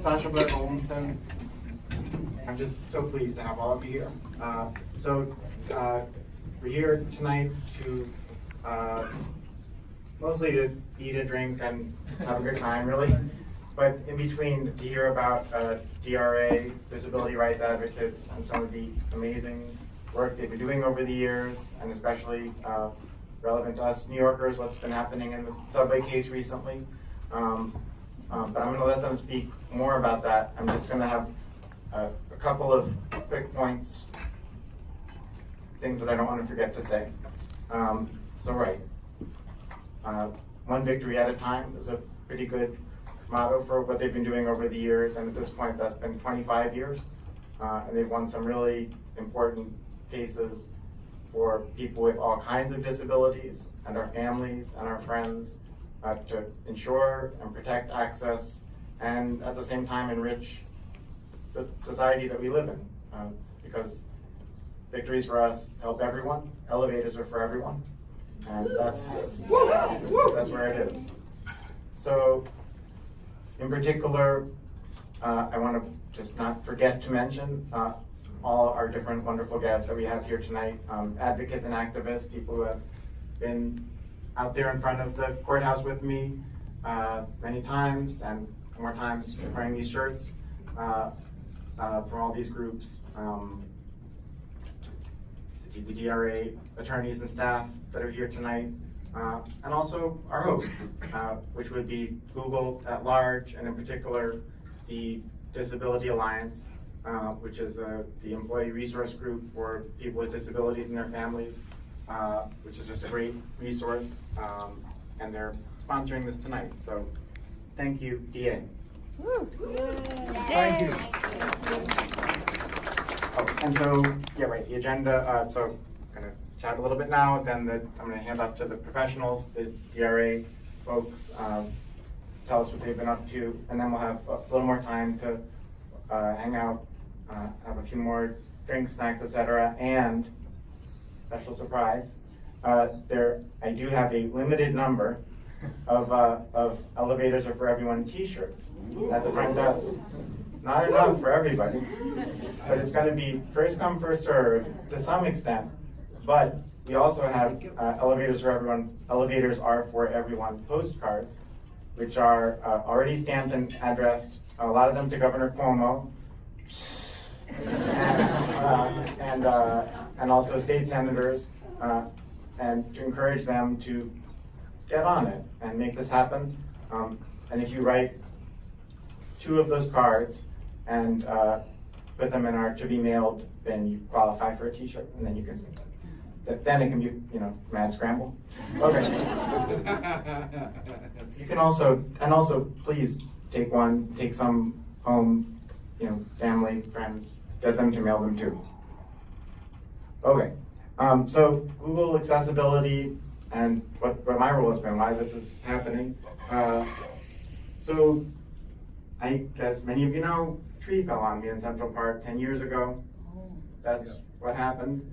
Blair-Goldensohn. I'm just so pleased to have all of you here. We're here tonight to mostly to eat and drink and have a good time, really. But in between, to hear about DRA, disability rights advocates, and some of the amazing work they've been doing over the years, and especially relevant to us New Yorkers, what's been happening in the subway case recently. But I'm going to let them speak more about that. I'm just going to have a couple of quick points, things that I don't want to forget to say. One victory at a time is a pretty good motto for what they've been doing over the years, and at this point that's been 25 years. And they've won some really important cases for people with all kinds of disabilities and our families and our friends to ensure and protect access and at the same time enrich the society that we live in. Because victories for us help everyone, elevators are for everyone, and that's where it is. So in particular, I want to just not forget to mention all our different wonderful guests that we have here tonight, advocates and activists, people who have been out there in front of the courthouse with me many times and more times wearing these shirts from all these groups, the DRA attorneys and staff that are here tonight, and also our hosts, which would be Google at large, and in particular the Disability Alliance, which is the employee resource group for people with disabilities and their families, which is just a great resource, and they're sponsoring this tonight. So thank you, DA. Thank you. Oh, and so, yeah, right, the agenda, so I'm going to chat a little bit now, then I'm going to hand off to the professionals, the DRA folks, tell us what they've been up to, and then we'll have a little more time to hang out, have a few more drinks, snacks, etc. And special surprise, I do have a limited number of Elevators Are For Everyone t-shirts at the front desk. Not enough for everybody, but it's going to be first come, first served to some extent. But we also have Elevators Are For Everyone postcards, which are already stamped and addressed, a lot of them to Governor Cuomo, and also state senators, and to encourage them to get on it and make this happen. And if you write 2 of those cards and put them in our to be mailed, then you qualify for a t-shirt, and then you can, then it can be, mad scramble. Okay. You can also please take some home, family, friends, get them to mail them too. Okay. So Google accessibility and what my role has been, why this is happening. So I guess many of you know, a tree fell on me in Central Park 10 years ago. That's what happened.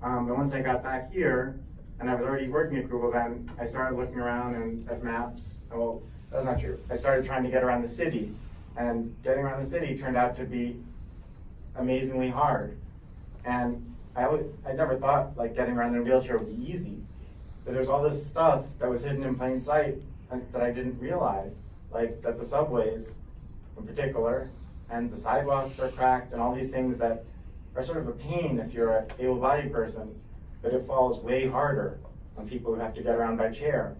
And once I got back here, and I was already working at Google then, I started looking around at maps. Well, that's not true. I started trying to get around the city, and getting around the city turned out to be amazingly hard. And I never thought like getting around in a wheelchair would be easy. But there's all this stuff that was hidden in plain sight that I didn't realize, like that the subways in particular, and the sidewalks are cracked, and all these things that are sort of a pain if you're an able-bodied person, but it falls way harder on people who have to get around by chair.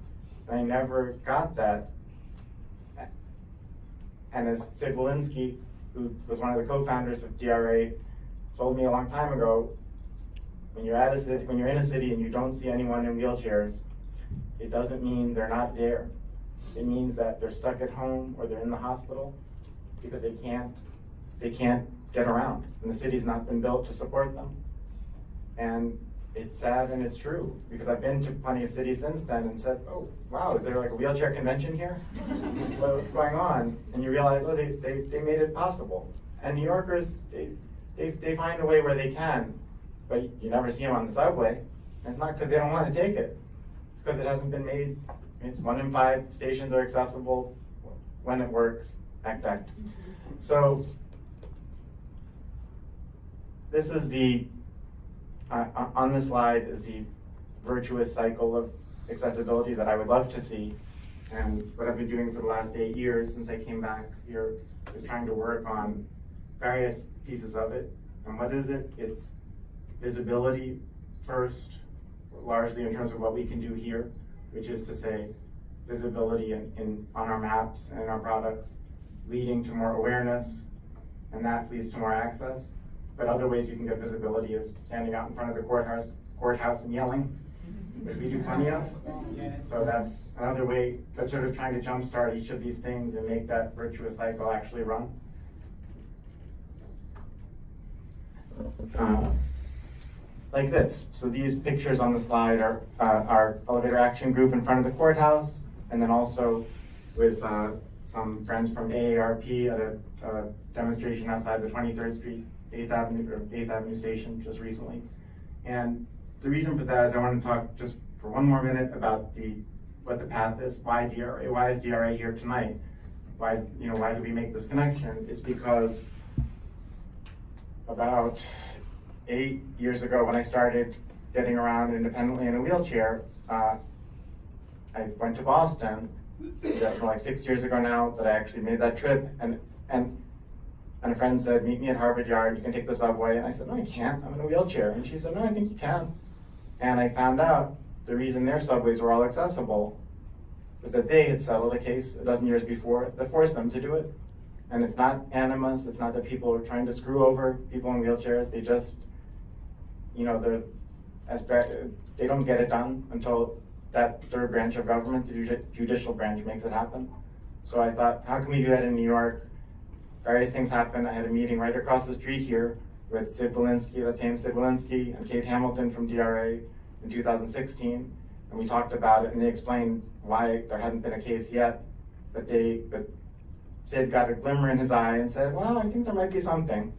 And I never got that. And as Sid Walensky, who was one of the co-founders of DRA, told me a long time ago, when you're in a city and you don't see anyone in wheelchairs, it doesn't mean they're not there. It means that they're stuck at home or they're in the hospital because they can't get around, and the city's not been built to support them. And it's sad and it's true, because I've been to plenty of cities since then and said, oh, wow, is there like a wheelchair convention here? What's going on? And you realize, oh, they made it possible. And New Yorkers, they find a way where they can, but you never see them on the subway. And it's not because they don't want to take it. because it hasn't been made. It's 1 in 5 stations are accessible when it works. act. So this is the, on this slide is the virtuous cycle of accessibility that I would love to see. And what I've been doing for the last 8 years since I came back here is trying to work on various pieces of it. And what is it? It's visibility first, largely in terms of what we can do here, which is to say visibility on our maps and our products, leading to more awareness, and that leads to more access. But other ways you can get visibility is standing out in front of the courthouse and yelling, which we do plenty of. So that's another way that's sort of trying to jumpstart each of these things and make that virtuous cycle actually run. Like this. So these pictures on the slide are our elevator action group in front of the courthouse, and then also with some friends from AARP at a demonstration outside the 23rd Street 8th Avenue station just recently. And the reason for that is I want to talk just for one more minute about what the path is. Why DRA? Why is DRA here tonight? Why do we make this connection? It's because about 8 years ago, when I started getting around independently in a wheelchair, I went to Boston. That's like 6 years ago now that I actually made that trip, and a friend said, meet me at Harvard Yard, you can take the subway. And I said, no, I can't, I'm in a wheelchair. And she said, no, I think you can. And I found out the reason their subways were all accessible was that they had settled a case a dozen years before that forced them to do it. And it's not animus, it's not that people are trying to screw over people in wheelchairs, they just, they don't get it done until that third branch of government, the judicial branch, makes it happen. So I thought, how can we do that in New York? Various things happened. I had a meeting right across the street here with Sid Belinsky, that same Sid Belinsky, and Kate Hamilton from DRA in 2016, and we talked about it, and they explained why there hadn't been a case yet, but Sid got a glimmer in his eye and said, well, I think there might be something.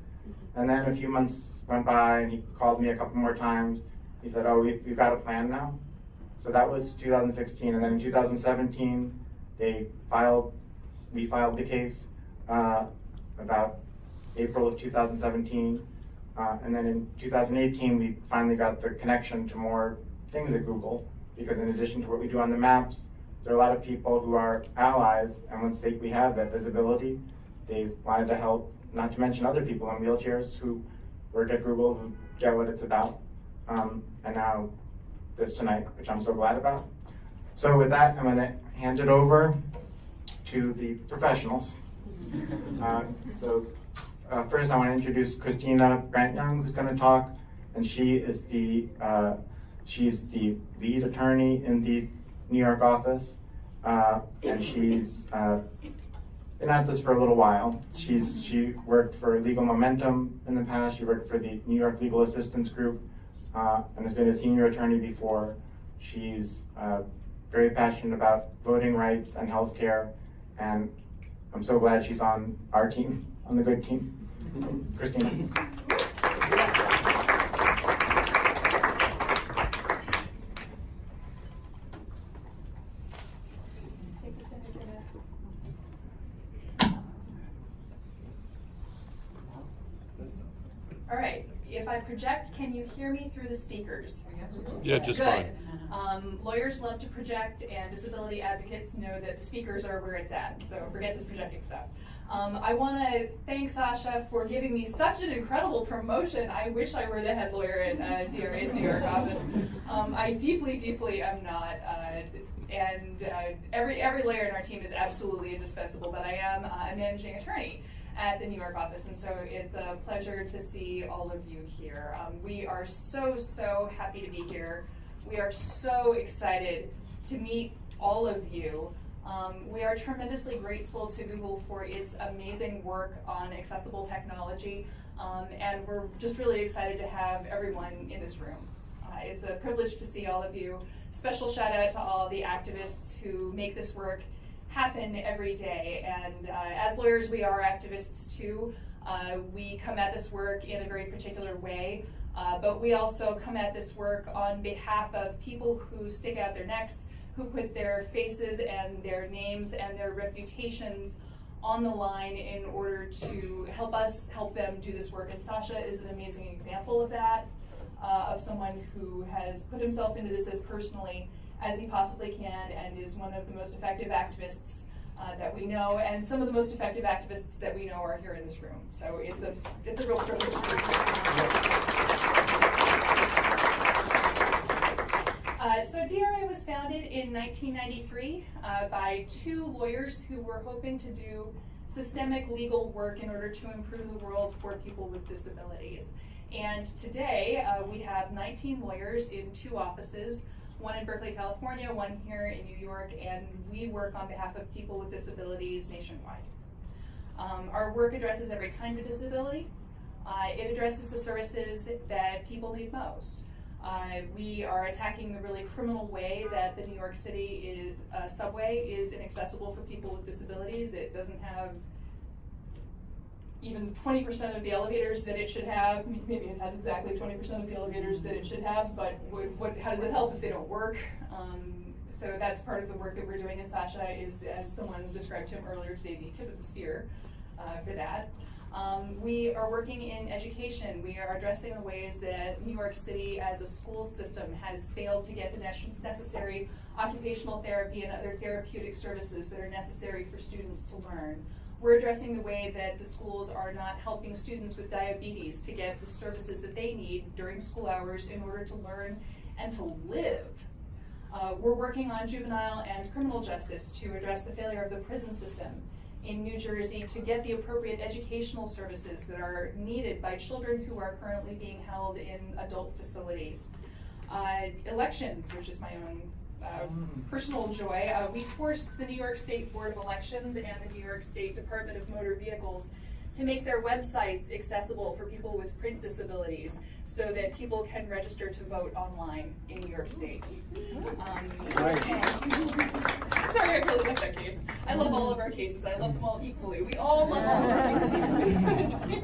And then a few months went by, and he called me a couple more times. He said, oh, we've got a plan now. So that was 2016, and then in 2017, we filed the case about April of 2017, and then in 2018, we finally got the connection to more things at Google, because in addition to what we do on the maps, there are a lot of people who are allies, and once we have that visibility, they've wanted to help, not to mention other people in wheelchairs who work at Google who get what it's about, and now this tonight, which I'm so glad about. So with that, I'm going to hand it over to the professionals. First I want to introduce Christina Brant-Young, who's going to talk, and she's the lead attorney in the New York office, and she's been at this for a little while. She worked for Legal Momentum in the past. She worked for the New York Legal Assistance Group, and has been a senior attorney before. She's very passionate about voting rights and healthcare, and I'm so glad she's on our team, on the good team. So, Christina. All right, if I project, can you hear me through the speakers? Yeah, just Good. fine. Lawyers love to project, and disability advocates know that the speakers are where it's at, so forget this projecting stuff. I want to thank Sasha for giving me such an incredible promotion. I wish I were the head lawyer at DRA's New York office. I deeply am not, and every lawyer in our team is absolutely indispensable, but I am a managing attorney at the New York office, and so it's a pleasure to see all of you here. We are so happy to be here. We are so excited to meet all of you. We are tremendously grateful to Google for its amazing work on accessible technology, and we're just really excited to have everyone in this room. It's a privilege to see all of you. Special shout out to all the activists who make this work happen every day, and as lawyers we are activists too. We come at this work in a very particular way, but we also come at this work on behalf of people who stick out their necks, who put their faces and their names and their reputations on the line in order to help us help them do this work. And Sasha is an amazing example of that, of someone who has put himself into this as personally as he possibly can and is one of the most effective activists that we know, and some of the most effective activists that we know are here in this room. So it's a real privilege to be here. So DRA was founded in 1993 by two lawyers who were hoping to do systemic legal work in order to improve the world for people with disabilities. And today we have 19 lawyers in 2 offices, one in Berkeley, California, one here in New York, and we work on behalf of people with disabilities nationwide. Our work addresses every kind of disability. It addresses the services that people need most. We are attacking the really criminal way that the New York City subway is inaccessible for people with disabilities. It doesn't have even 20% of the elevators that it should have. Maybe it has exactly 20% of the elevators that it should have, but how does it help if they don't work? So that's part of the work that we're doing, and Sasha is, as someone described to him earlier today, the tip of the spear for that. We are working in education. We are addressing the ways that New York City as a school system has failed to get the necessary occupational therapy and other therapeutic services that are necessary for students to learn. We're addressing the way that the schools are not helping students with diabetes to get the services that they need during school hours in order to learn and to live. We're working on juvenile and criminal justice to address the failure of the prison system in New Jersey to get the appropriate educational services that are needed by children who are currently being held in adult facilities. Elections, which is my own personal joy. We forced the New York State Board of Elections and the New York State Department of Motor Vehicles to make their websites accessible for people with print disabilities so that people can register to vote online in New York State. Sorry, I really love that case. I love all of our cases. I love them all equally. We all love all of our cases equally.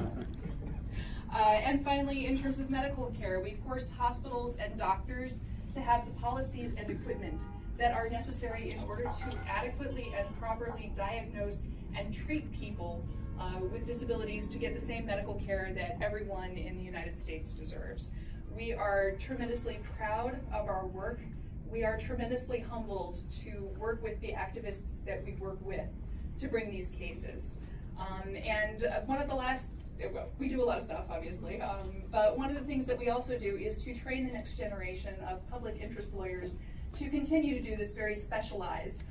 And finally, in terms of medical care, we force hospitals and doctors to have the policies and equipment that are necessary in order to adequately and properly diagnose and treat people with disabilities to get the same medical care that everyone in the United States deserves. We are tremendously proud of our work. We are tremendously humbled to work with the activists that we work with to bring these cases. And one of the last, well, we do a lot of stuff, obviously, but one of the things that we also do is to train the next generation of public interest lawyers to continue to do this very specialized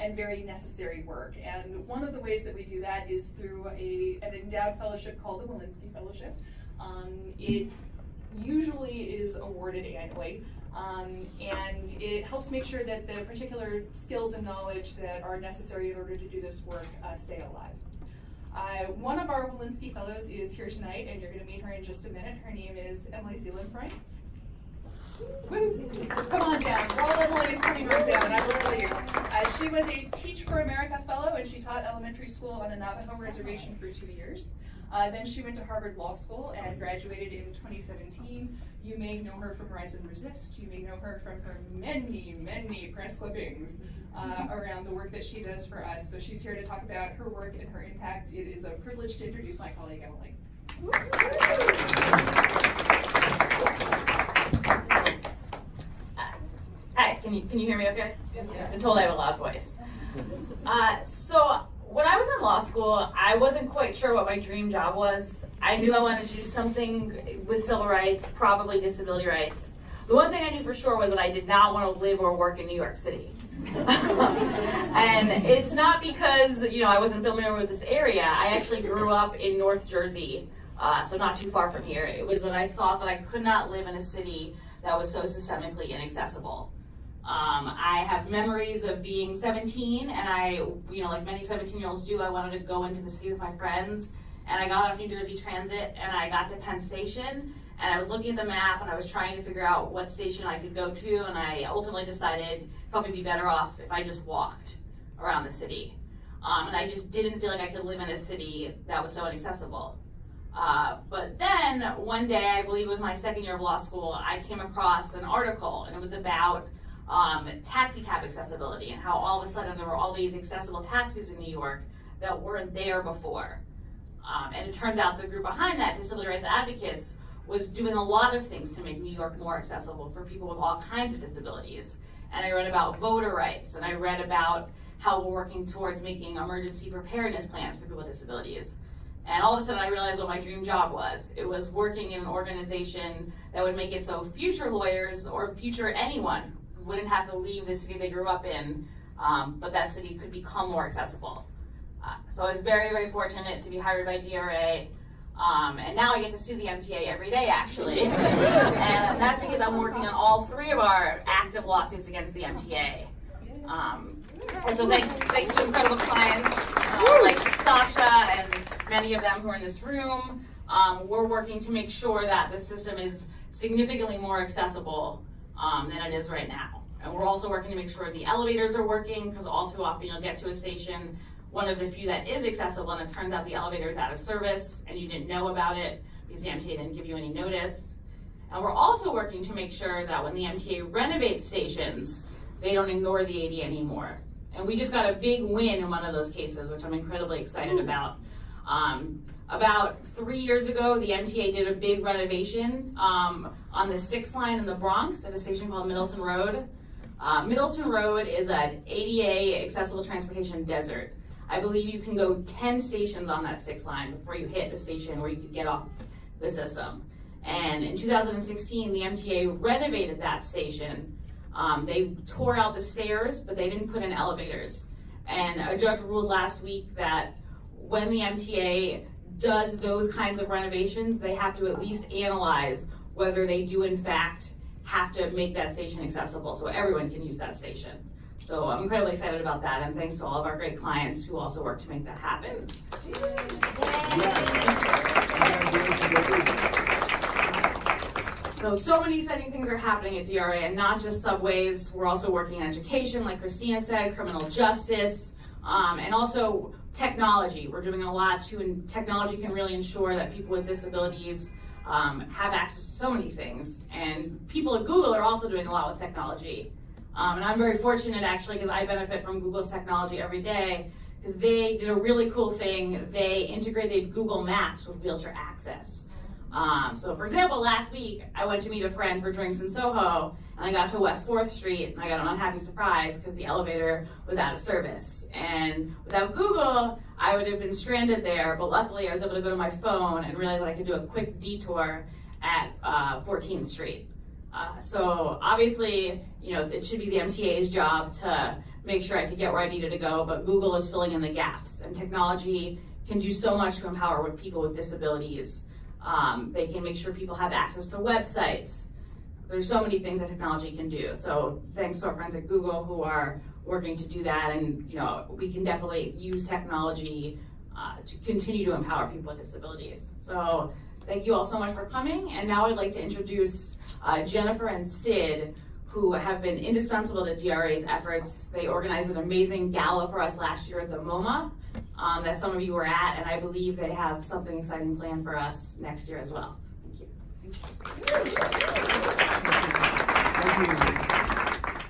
and very necessary work. And one of the ways that we do that is through an endowed fellowship called the Walensky Fellowship. It usually is awarded annually, and it helps make sure that the particular skills and knowledge that are necessary in order to do this work stay alive. One of our Walensky Fellows is here tonight, and you're going to meet her in just a minute. Her name is Emily Zealand-Frank. Come on down. All Emily's coming right down, I will tell you. She was a Teach for America Fellow, and she taught elementary school on a Navajo reservation for 2 years. Then she went to Harvard Law School and graduated in 2017. You may know her from Rise and Resist. You may know her from her many, many press clippings around the work that she does for us. So she's here to talk about her work and her impact. It is a privilege to introduce my colleague, Emily. Hi, can you hear me okay? Yes. I've been told I have a loud voice. So when I was in law school, I wasn't quite sure what my dream job was. I knew I wanted to do something with civil rights, probably disability rights. The one thing I knew for sure was that I did not want to live or work in New York City. And it's not because, I wasn't familiar with this area. I actually grew up in North Jersey, so not too far from here. It was that I thought that I could not live in a city that was so systemically inaccessible. I have memories of being 17, and I, like many 17-year-olds do, I wanted to go into the city with my friends, and I got off New Jersey Transit, and I got to Penn Station, and I was looking at the map, and I was trying to figure out what station I could go to, and I ultimately decided it'd probably be better off if I just walked around the city. And I just didn't feel like I could live in a city that was so inaccessible. But then, one day, I believe it was my second year of law school, I came across an article, and it was about taxi cab accessibility and how all of a sudden there were all these accessible taxis in New York that weren't there before. And it turns out the group behind that, Disability Rights Advocates, was doing a lot of things to make New York more accessible for people with all kinds of disabilities. And I read about voter rights, and I read about how we're working towards making emergency preparedness plans for people with disabilities. And all of a sudden I realized what my dream job was. It was working in an organization that would make it so future lawyers or future anyone wouldn't have to leave the city they grew up in, but that city could become more accessible. So I was very, very fortunate to be hired by DRA. And now I get to sue the MTA every day, actually. And that's because I'm working on all 3 of our active lawsuits against the MTA. And so thanks to incredible clients like Sasha and many of them who are in this room, we're working to make sure that the system is significantly more accessible than it is right now. And we're also working to make sure the elevators are working, because all too often you'll get to a station, one of the few that is accessible, and it turns out the elevator is out of service and you didn't know about it because the MTA didn't give you any notice. And we're also working to make sure that when the MTA renovates stations, they don't ignore the AD anymore. And we just got a big win in one of those cases, which I'm incredibly excited about. About 3 years ago, the MTA did a big renovation on the 6th line in the Bronx at a station called Middleton Road. Middleton Road is an ADA accessible transportation desert. I believe you can go 10 stations on that 6th line before you hit a station where you could get off the system. And in 2016, the MTA renovated that station. They tore out the stairs, but they didn't put in elevators. And a judge ruled last week that when the MTA does those kinds of renovations, they have to at least analyze whether they do in fact have to make that station accessible so everyone can use that station. So I'm incredibly excited about that, and thanks to all of our great clients who also work to make that happen. So many exciting things are happening at DRA, and not just subways. We're also working in education, like Christina said, criminal justice, and also technology. We're doing a lot to, and technology can really ensure that people with disabilities have access to so many things. And people at Google are also doing a lot with technology. And I'm very fortunate, actually, because I benefit from Google's technology every day, because they did a really cool thing. They integrated Google Maps with wheelchair access. So for example, last week, I went to meet a friend for drinks in Soho, and I got to West 4th Street, and I got an unhappy surprise because the elevator was out of service. And without Google, I would have been stranded there, but luckily I was able to go to my phone and realize that I could do a quick detour at 14th Street. So obviously, it should be the MTA's job to make sure I could get where I needed to go, but Google is filling in the gaps, and technology can do so much to empower people with disabilities. They can make sure people have access to websites. There's so many things that technology can do. So thanks to our friends at Google who are working to do that, and we can definitely use technology to continue to empower people with disabilities. So thank you all so much for coming, and now I'd like to introduce Jennifer and Sid, who have been indispensable to DRA's efforts. They organized an amazing gala for us last year at the MoMA that some of you were at, and I believe they have something exciting planned for us next year as well. Thank you. Thank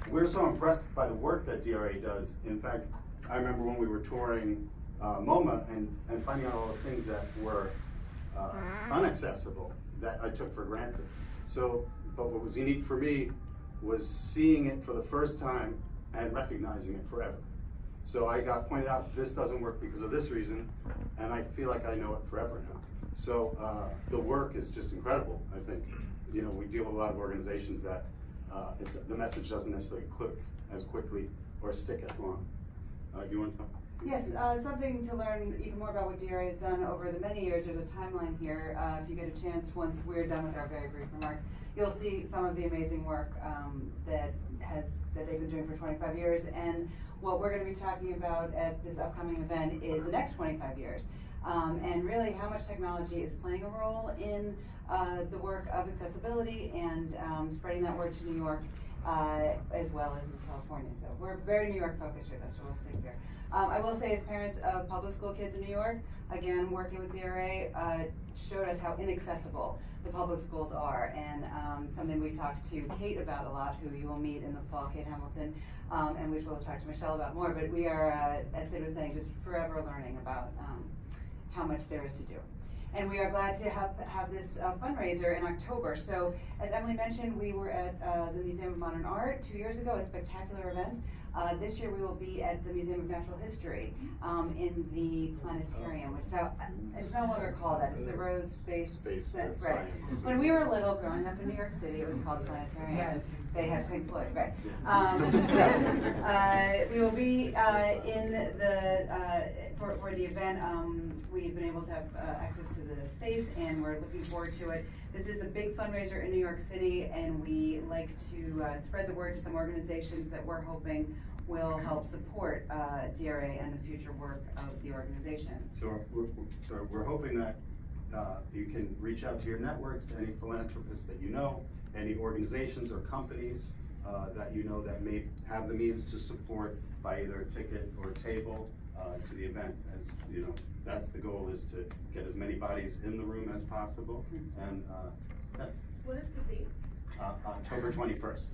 you. We're so impressed by the work that DRA does. In fact, I remember when we were touring MoMA and finding out all the things that were unaccessible that I took for granted. But what was unique for me was seeing it for the first time and recognizing it forever. So I got pointed out, this doesn't work because of this reason, and I feel like I know it forever now. So the work is just incredible, I think. We deal with a lot of organizations that the message doesn't necessarily click as quickly or stick as long. You want to talk? Yes, something to learn even more about what DRA has done over the many years. There's a timeline here. If you get a chance, once we're done with our very brief remarks, you'll see some of the amazing work that they've been doing for 25 years. And what we're going to be talking about at this upcoming event is the next 25 years. And really how much technology is playing a role in the work of accessibility and spreading that word to New York, as well as in California. So we're very New York focused here, though, so we'll stick here. I will say, as parents of public school kids in New York, again, working with DRA showed us how inaccessible the public schools are, and something we talked to Kate about a lot, who you will meet in the fall, Kate Hamilton, and which we'll talk to Michelle about more, but we are, as Sid was saying, just forever learning about how much there is to do. And we are glad to have this fundraiser in October. So, as Emily mentioned, we were at the Museum of Modern Art 2 years ago, a spectacular event. This year we will be at the Museum of Natural History in the planetarium, which is now, it's no longer called that. It's the Rose Space Center. Right. When we were little, growing up in New York City, it was called Planetarium. Yeah. They had Pink Floyd, right? So we will be in the for the event. We've been able to have access to the space, and we're looking forward to it. This is the big fundraiser in New York City, and we like to spread the word to some organizations that we're hoping will help support DRA and the future work of the organization. So we're hoping that you can reach out to your networks, to any philanthropists that you know, any organizations or companies that you know that may have the means to support by either a ticket or a table to the event. As you know, that's the goal, is to get as many bodies in the room as possible. And What is the date? October 21st.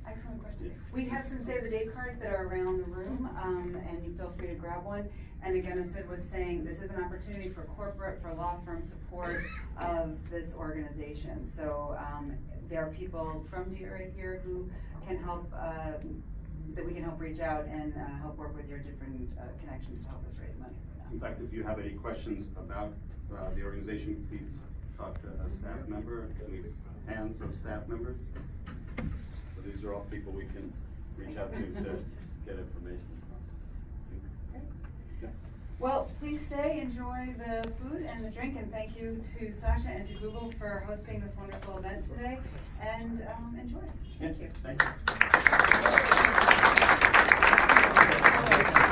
Excellent question. We have some save the date cards that are around the room, and you feel free to grab one. And again, as Sid was saying, this is an opportunity for corporate, for law firm support of this organization. So there are people from DRA here who can help, that we can help reach out and help work with your different connections to help us raise money for them. In fact, if you have any questions about the organization, please talk to a staff member. We hands of staff members. So these are all people we can reach out to get information. Yeah. Well, please stay, enjoy the food and the drink, and thank you to Sasha and to Google for hosting this wonderful event today, and enjoy. Thank you. Thank you.